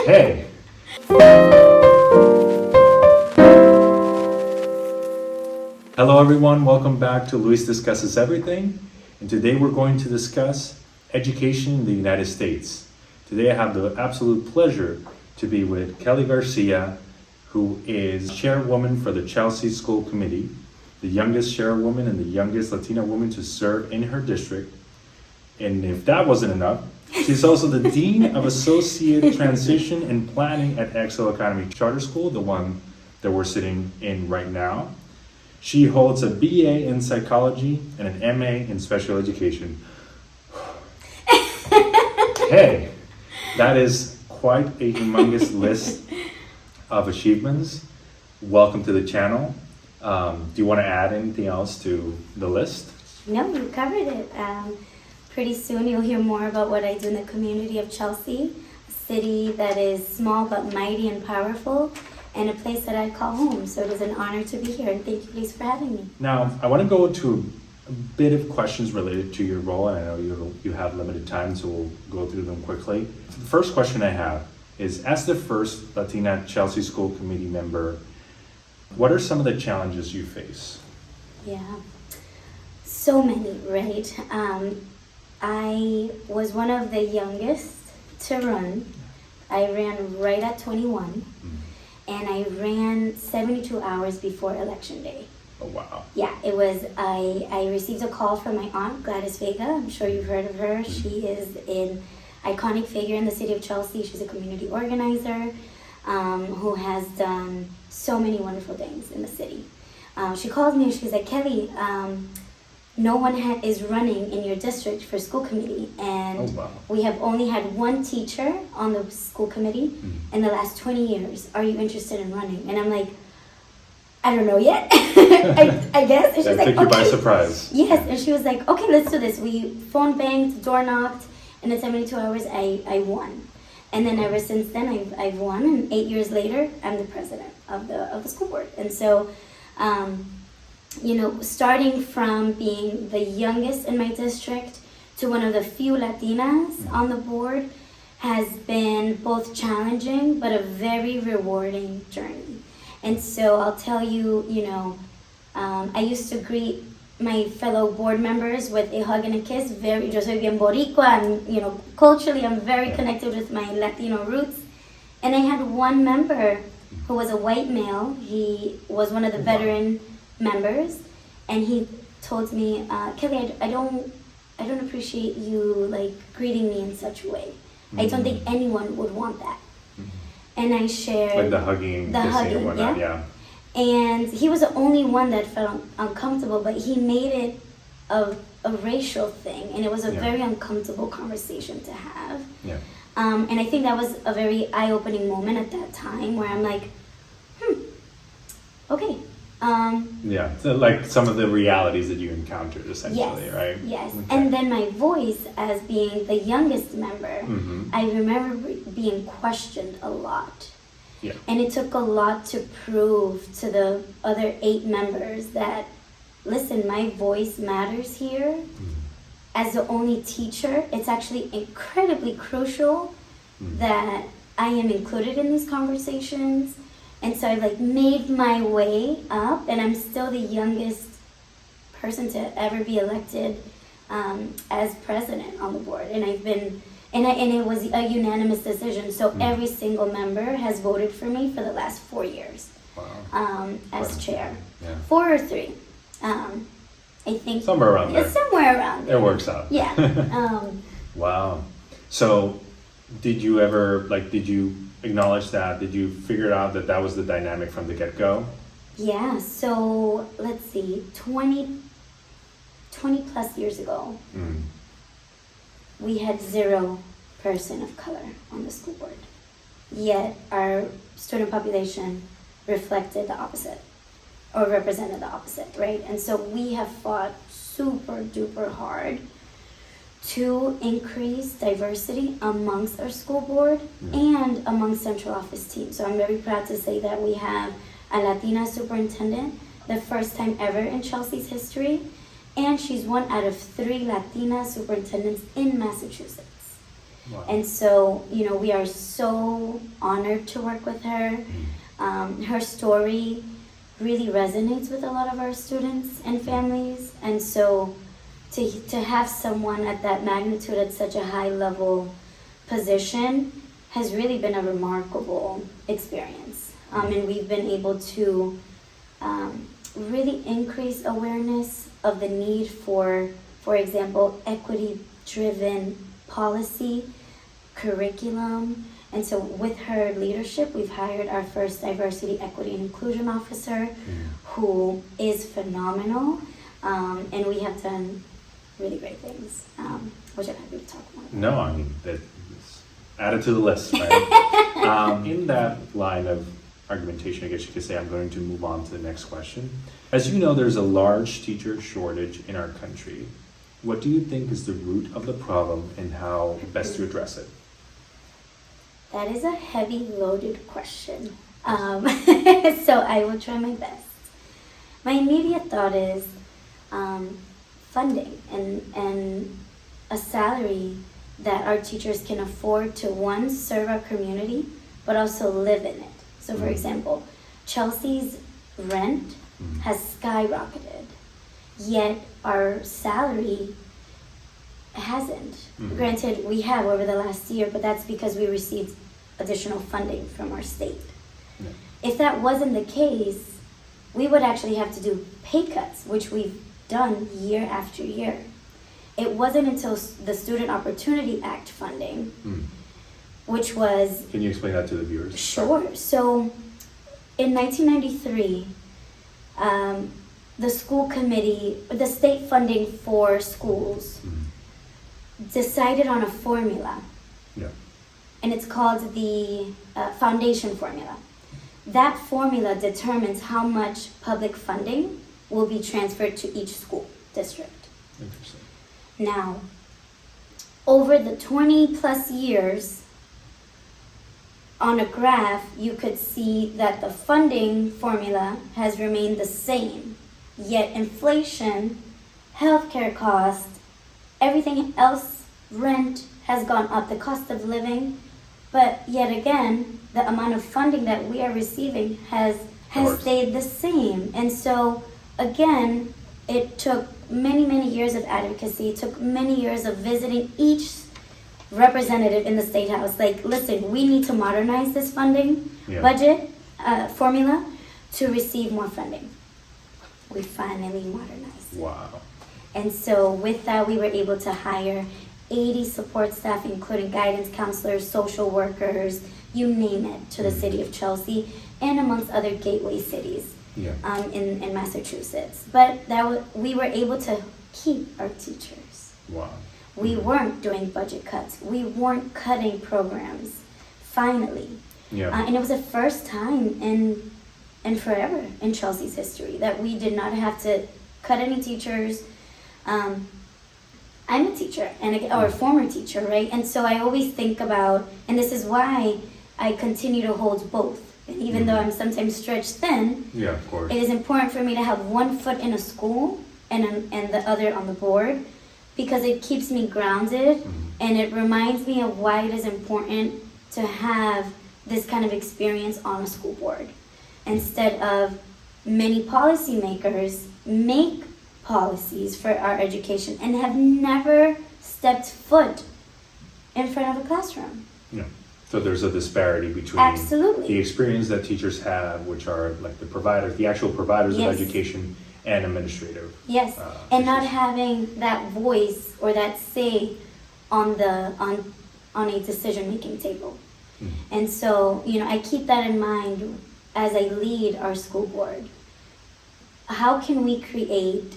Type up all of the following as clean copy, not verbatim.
Hey. Hello everyone, welcome back to Luis Discusses Everything. And today we're going to discuss education in the United States. Today I have the absolute pleasure to be with Kelly Garcia, who is chairwoman for the Chelsea School Committee, the youngest chairwoman and the youngest Latina woman to serve in her district. And if that wasn't enough, she's also the Dean of Associate Transition and Planning at Excel Academy Charter School, the one that we're sitting in right now. She holds a BA in psychology and an MA in special education. Hey, that is quite a humongous list of achievements. Welcome to the channel. Do you want to add anything else to the list? No, you covered it. Pretty soon you'll hear more about what I do in the community of Chelsea, a city that is small but mighty and powerful, and a place that I call home. So it is an honor to be here, and thank you please for having me. Now, I want to go to a bit of questions related to your role, and I know you have limited time, so we'll go through them quickly. The first question I have is, as the first Latina Chelsea School Committee member, what are some of the challenges you face? Yeah, so many, right? I was one of the youngest to run. I ran right at 21. And I ran 72 hours before Election Day. Oh, wow. Yeah, it was, I received a call from my aunt, Gladys Vega. I'm sure you've heard of her. She is an iconic figure in the city of Chelsea. She's a community organizer who has done so many wonderful things in the city. She called me and she's like, Kelly, no one is running in your district for school committee, and we have only had one teacher on the school committee in the last 20 years. Are you interested in running? And I'm like, I don't know yet. I guess. And she's like, took you by surprise. Yes, and she was like, okay, let's do this. We phone banged, door knocked, and in 72 hours I won. And then ever since then I've won, and 8 years later I'm the president of the school board. And so you know, starting from being the youngest in my district to one of the few Latinas on the board has been both challenging but a very rewarding journey. And so I'll tell you, you know, I used to greet my fellow board members with a hug and a kiss. Yo soy bien boricua, and you know, culturally I'm very connected with my Latino roots. And I had one member who was a white male. He was one of the veteran members, and he told me, Kelly, I don't appreciate you like greeting me in such a way. I don't think anyone would want that. And I shared like the hugging, kissing and whatnot, yeah. And he was the only one that felt uncomfortable, but he made it a racial thing, and it was a very uncomfortable conversation to have. Yeah. And I think that was a very eye-opening moment at that time where I'm like, okay. Yeah, so like some of the realities that you encountered essentially, right? Yes, okay. And then my voice as being the youngest member, I remember being questioned a lot. Yeah. And it took a lot to prove to the other 8 members that, listen, my voice matters here. As the only teacher, it's actually incredibly crucial that I am included in these conversations. And so I like made my way up, and I'm still the youngest person to ever be elected as president on the board. And I've been, and it was a unanimous decision. So every single member has voted for me for the last 4 years as chair. Yeah. 4 or 3. I think somewhere around there. Somewhere around there. It works out. Yeah. Wow. So, did you ever did you acknowledge that? Did you figure out that was the dynamic from the get-go? Yeah. So let's see, 20 plus years ago, we had 0 person of color on the school board. Yet our student population reflected the opposite, or represented the opposite, right? And so we have fought super duper hard to increase diversity amongst our school board and among central office teams. So I'm very proud to say that we have a Latina superintendent, the first time ever in Chelsea's history, and she's one out of 3 Latina superintendents in Massachusetts. Wow. And so, we are so honored to work with her. Her story really resonates with a lot of our students and families. And so to have someone at that magnitude at such a high level position has really been a remarkable experience. And we've been able to really increase awareness of the need for example, equity-driven policy, curriculum. And so with her leadership, we've hired our first diversity, equity, and inclusion officer, who is phenomenal. And we have done really great things, which I'm happy to talk more about. No, I mean, that's added to the list, right? In that line of argumentation, I guess you could say, I'm going to move on to the next question. As you know, there's a large teacher shortage in our country. What do you think is the root of the problem and how best to address it? That is a heavy loaded question. So I will try my best. My immediate thought is funding and a salary that our teachers can afford to, one, serve our community, but also live in it. So for example, Chelsea's rent has skyrocketed, yet our salary hasn't. Granted, we have over the last year, but that's because we received additional funding from our state. If that wasn't the case, we would actually have to do pay cuts, which we've done year after year. It wasn't until the Student Opportunity Act funding, which was... Can you explain that to the viewers? Sure. So in 1993, the school committee, the state funding for schools, decided on a formula. Yeah. And it's called the foundation formula. That formula determines how much public funding will be transferred to each school district. Interesting. Now, over the 20 plus years, on a graph, you could see that the funding formula has remained the same, yet inflation, healthcare costs, everything else, rent has gone up, the cost of living, but yet again, the amount of funding that we are receiving has stayed the same. And so, again, it took many, many years of advocacy, it took many years of visiting each representative in the State House. Like, listen, we need to modernize this funding budget formula to receive more funding. We finally modernized it. Wow. And so with that, we were able to hire 80 support staff, including guidance counselors, social workers, you name it, to the city of Chelsea and amongst other gateway cities in Massachusetts. But we were able to keep our teachers. Wow. We weren't doing budget cuts. We weren't cutting programs, finally. And it was the first time in forever in Chelsea's history that we did not have to cut any teachers. I'm a teacher or a former teacher, right? And so I always think about, and this is why I continue to hold both. And even though I'm sometimes stretched thin, of course, it is important for me to have one foot in a school and the other on the board, because it keeps me grounded and it reminds me of why it is important to have this kind of experience on a school board. Instead of many policymakers make policies for our education and have never stepped foot in front of a classroom. So there's a disparity between the experience that teachers have, which are like the providers, the actual providers of education, and administrative. And not having that voice or that say on a decision-making table. And so, I keep that in mind as I lead our school board. How can we create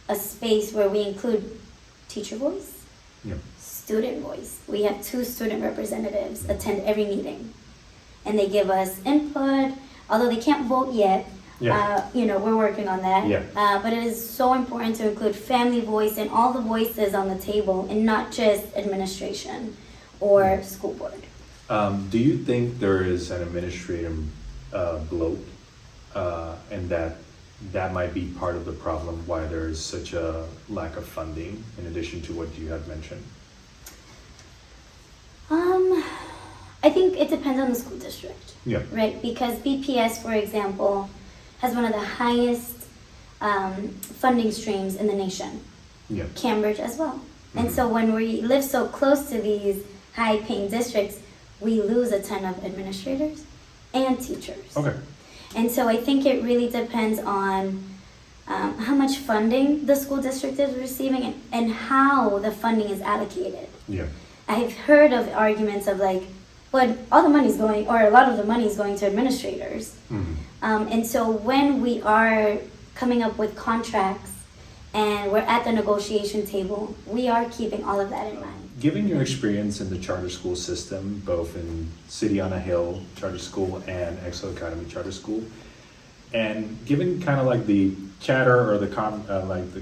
a space where we include teacher voice, student voice? We have 2 student representatives attend every meeting, and they give us input, although they can't vote yet. We're working on that. But it is so important to include family voice and all the voices on the table, and not just administration or school board. Do you think there is an administrative bloat, and that might be part of the problem why there is such a lack of funding, in addition to what you have mentioned? I think it depends on the school district. Yeah. Right? Because BPS, for example, has one of the highest funding streams in the nation. Yeah. Cambridge as well. And so when we live so close to these high-paying districts, we lose a ton of administrators and teachers. Okay. And so I think it really depends on how much funding the school district is receiving and how the funding is allocated. Yeah. I've heard of arguments of like, well, all the money's going, or a lot of the money is going to administrators. And so when we are coming up with contracts and we're at the negotiation table, we are keeping all of that in mind. Given your experience in the charter school system, both in City on a Hill Charter School and Excel Academy Charter School, and given kind of like the chatter or the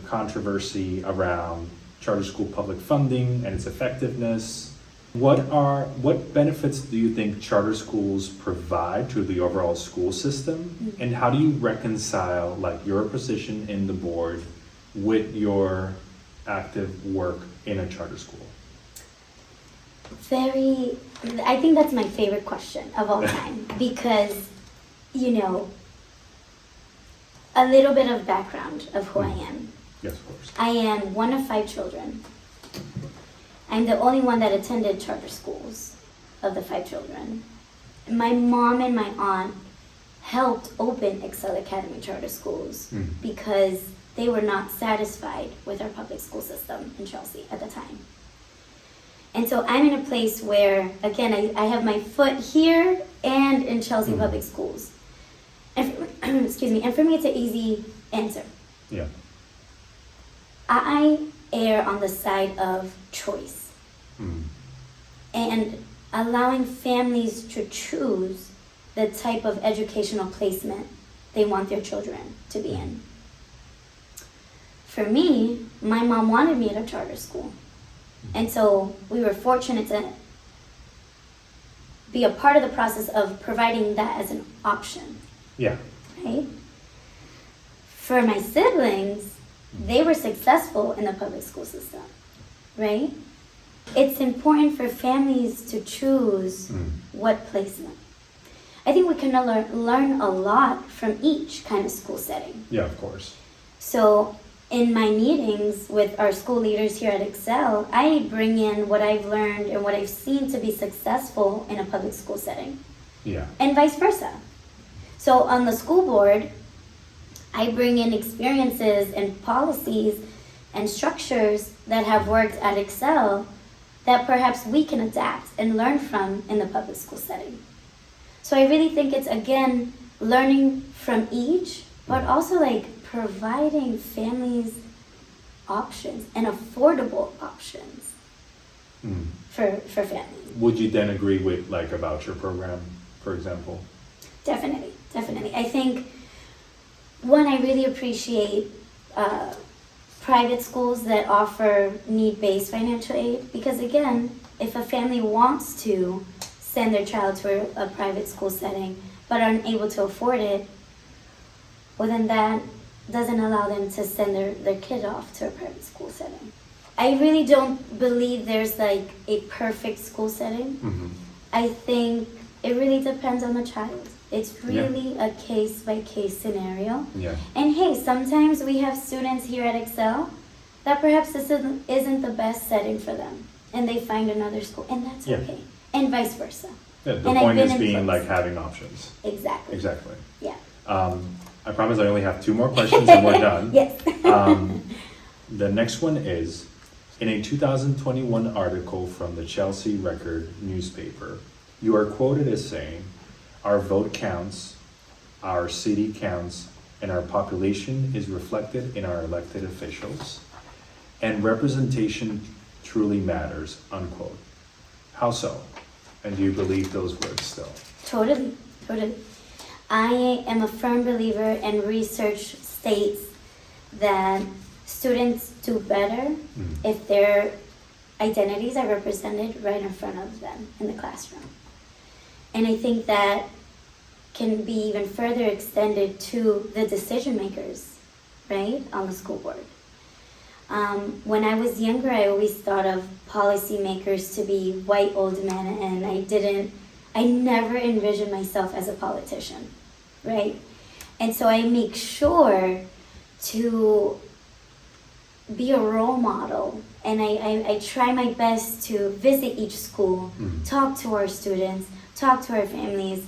controversy around charter school public funding and its effectiveness, what benefits do you think charter schools provide to the overall school system, and how do you reconcile like your position in the board with your active work in a charter school? I think that's my favorite question of all time because, you know, a little bit of background of who I am. Yes, of course. I am one of 5 children. I'm the only one that attended charter schools of the 5 children. My mom and my aunt helped open Excel Academy Charter Schools because they were not satisfied with our public school system in Chelsea at the time. And so I'm in a place where, again, I have my foot here and in Chelsea Public Schools. And excuse me, and for me it's an easy answer. Yeah. I err on the side of choice and allowing families to choose the type of educational placement they want their children to be in. For me, my mom wanted me at a charter school. And so we were fortunate to be a part of the process of providing that as an option. Yeah. Right? For my siblings, they were successful in the public school system, right? It's important for families to choose what placement. I think we can learn a lot from each kind of school setting. Yeah, of course. So in my meetings with our school leaders here at Excel, I bring in what I've learned and what I've seen to be successful in a public school setting. Yeah. And vice versa. So on the school board, I bring in experiences and policies and structures that have worked at Excel that perhaps we can adapt and learn from in the public school setting. So I really think it's, again, learning from each, but also like providing families options and affordable options for families. Would you then agree with like a voucher program, for example? Definitely. I think, one, I really appreciate private schools that offer need-based financial aid because, again, if a family wants to send their child to a private school setting but are unable to afford it, well, then that doesn't allow them to send their kid off to a private school setting. I really don't believe there's like a perfect school setting. I think it really depends on the child. It's really a case-by-case scenario. Yeah. And hey, sometimes we have students here at Excel that perhaps this isn't the best setting for them, and they find another school, and that's okay. And vice versa. Yeah, the point is being like having options. Exactly. Yeah. I promise I only have 2 more questions and we're done. Yes. The next one is, in a 2021 article from the Chelsea Record newspaper, you are quoted as saying, "Our vote counts, our city counts, and our population is reflected in our elected officials, and representation truly matters," unquote. How so? And do you believe those words still? Totally. I am a firm believer, and research states that students do better if their identities are represented right in front of them in the classroom. And I think that can be even further extended to the decision makers, right, on the school board. When I was younger, I always thought of policymakers to be white old men, and I never envisioned myself as a politician, right? And so I make sure to be a role model, and I try my best to visit each school, talk to our students, talk to our families,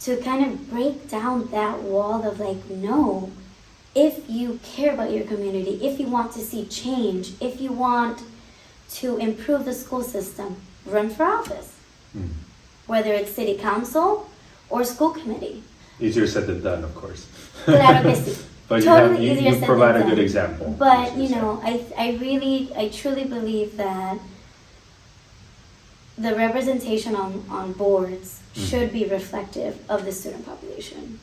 to kind of break down that wall of like, no, if you care about your community, if you want to see change, if you want to improve the school system, run for office. Whether it's city council or school committee. Easier said than done, of course. Claro que sí. But Totally you easier said provide than a good done. example. But, you know, I truly believe that the representation on boards should be reflective of the student population.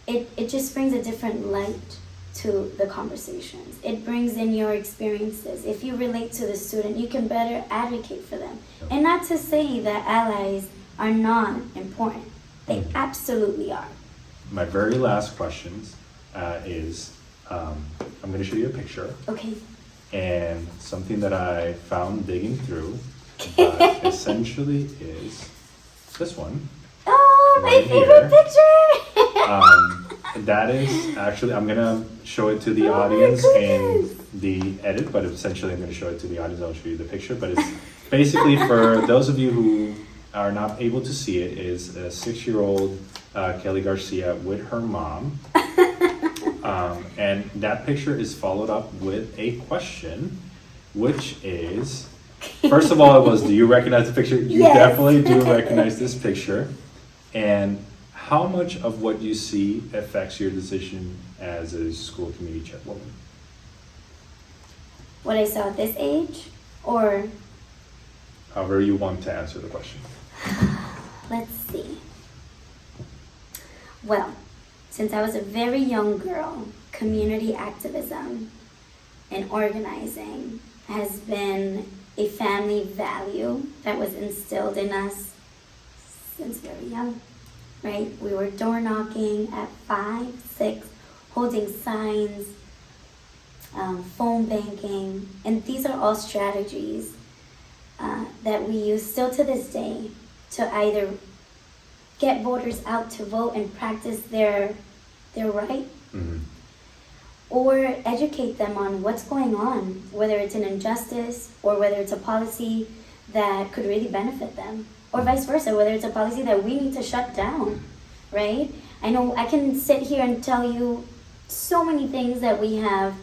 It just brings a different light to the conversations. It brings in your experiences. If you relate to the student, you can better advocate for them. And not to say that allies are not important. They absolutely are. My very last question is, I'm going to show you a picture. Okay. And something that I found digging through, but essentially is this one. Oh, my Right favorite here. picture! That is actually, I'm going to show it to the Oh my audience in goodness. the edit, but essentially I'm going to show it to the audience. I'll show you the picture, but it's basically for those of you who are not able to see it, is a 6-year-old Kelly Garcia with her mom. And that picture is followed up with a question, which is, first of all, it was, do you recognize the picture? You Yes. definitely do recognize this picture. And how much of what you see affects your decision as a school committee chairwoman? What I saw at this age, or However you want to answer the question. let's see. Well, since I was a very young girl, community activism and organizing has been a family value that was instilled in us since very young, right? We were door knocking at 5, 6, holding signs, phone banking, and these are all strategies that we use still to this day to either get voters out to vote and practice their right, or educate them on what's going on, whether it's an injustice or whether it's a policy that could really benefit them, or vice versa, whether it's a policy that we need to shut down, right? I know I can sit here and tell you so many things that we have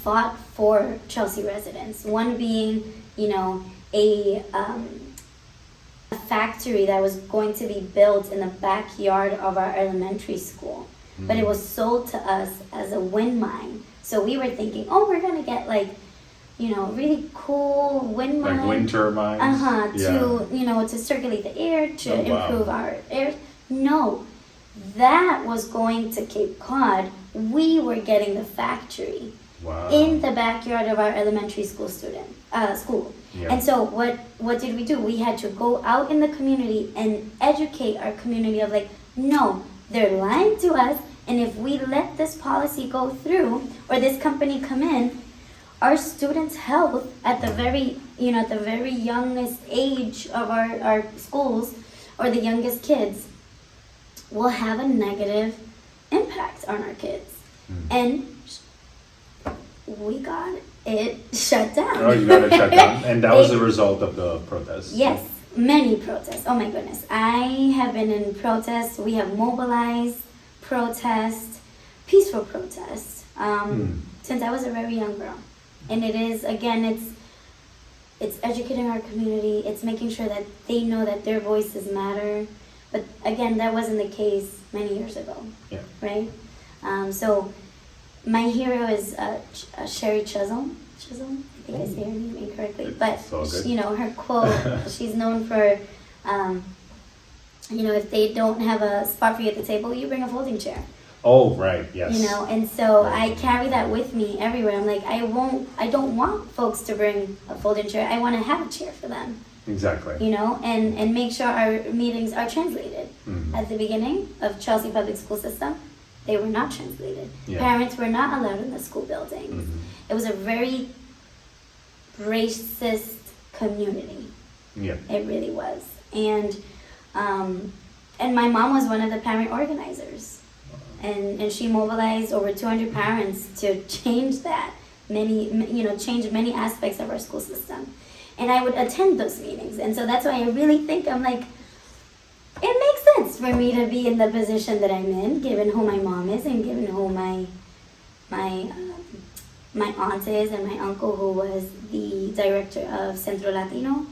fought for Chelsea residents. One being, you know, a factory that was going to be built in the backyard of our elementary school. But it was sold to us as a wind mine. So we were thinking, oh, we're going to get like, you know, really cool wind mine. Like wind turbines? To, you know, to circulate the air, to wow. improve our air. No, that was going to Cape Cod. We were getting the factory in the backyard of our elementary school school. Yeah. And so what did we do? We had to go out in the community and educate our community of like, no, they're lying to us, and if we let this policy go through or this company come in, our students' health at the very, you know, at the very youngest age of our schools, or the youngest kids, will have a negative impact on our kids. And we got it shut down. Oh, you got it shut down? And that was the result of the protest? Yes, many protests. Oh my goodness. I have been in protests. We have mobilized protests, peaceful protests, since I was a very young girl. And it is, again, it's educating our community. It's making sure that they know that their voices matter. But again, that wasn't the case many years ago. Yeah. Right? So my hero is Sherry Chisholm. Chisholm? I think I say her name incorrectly. But, you know, her quote, she's known for, you know, if they don't have a spot for you at the table, you bring a folding chair. Oh, right, yes. You know, and so I carry that with me everywhere. I'm like, I don't want folks to bring a folding chair. I want to have a chair for them. Exactly. You know, and make sure our meetings are translated. At the beginning of Chelsea Public School System, they were not translated. Yeah. Parents were not allowed in the school buildings. It was a very racist community. Yeah. It really was. And my mom was one of the parent organizers. And she mobilized over 200 parents to change that, change many aspects of our school system. And I would attend those meetings. And so that's why I really think, I'm like, it makes sense for me to be in the position that I'm in, given who my mom is and given who my aunt is and my uncle, who was the director of Centro Latino,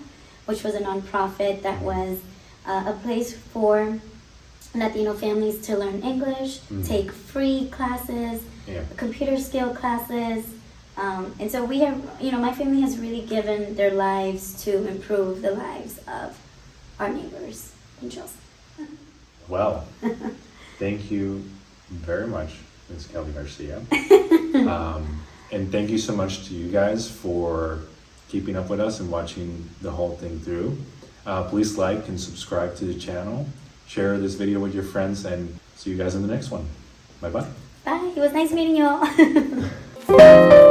which was a nonprofit that was a place for Latino families to learn English, take free classes, computer skill classes. And so we have, my family has really given their lives to improve the lives of our neighbors in Chelsea. Well, thank you very much, Ms. Kelly Garcia. And thank you so much to you guys for keeping up with us and watching the whole thing through. Please like and subscribe to the channel. Share this video with your friends, and see you guys in the next one. Bye-bye. Bye. It was nice meeting you all.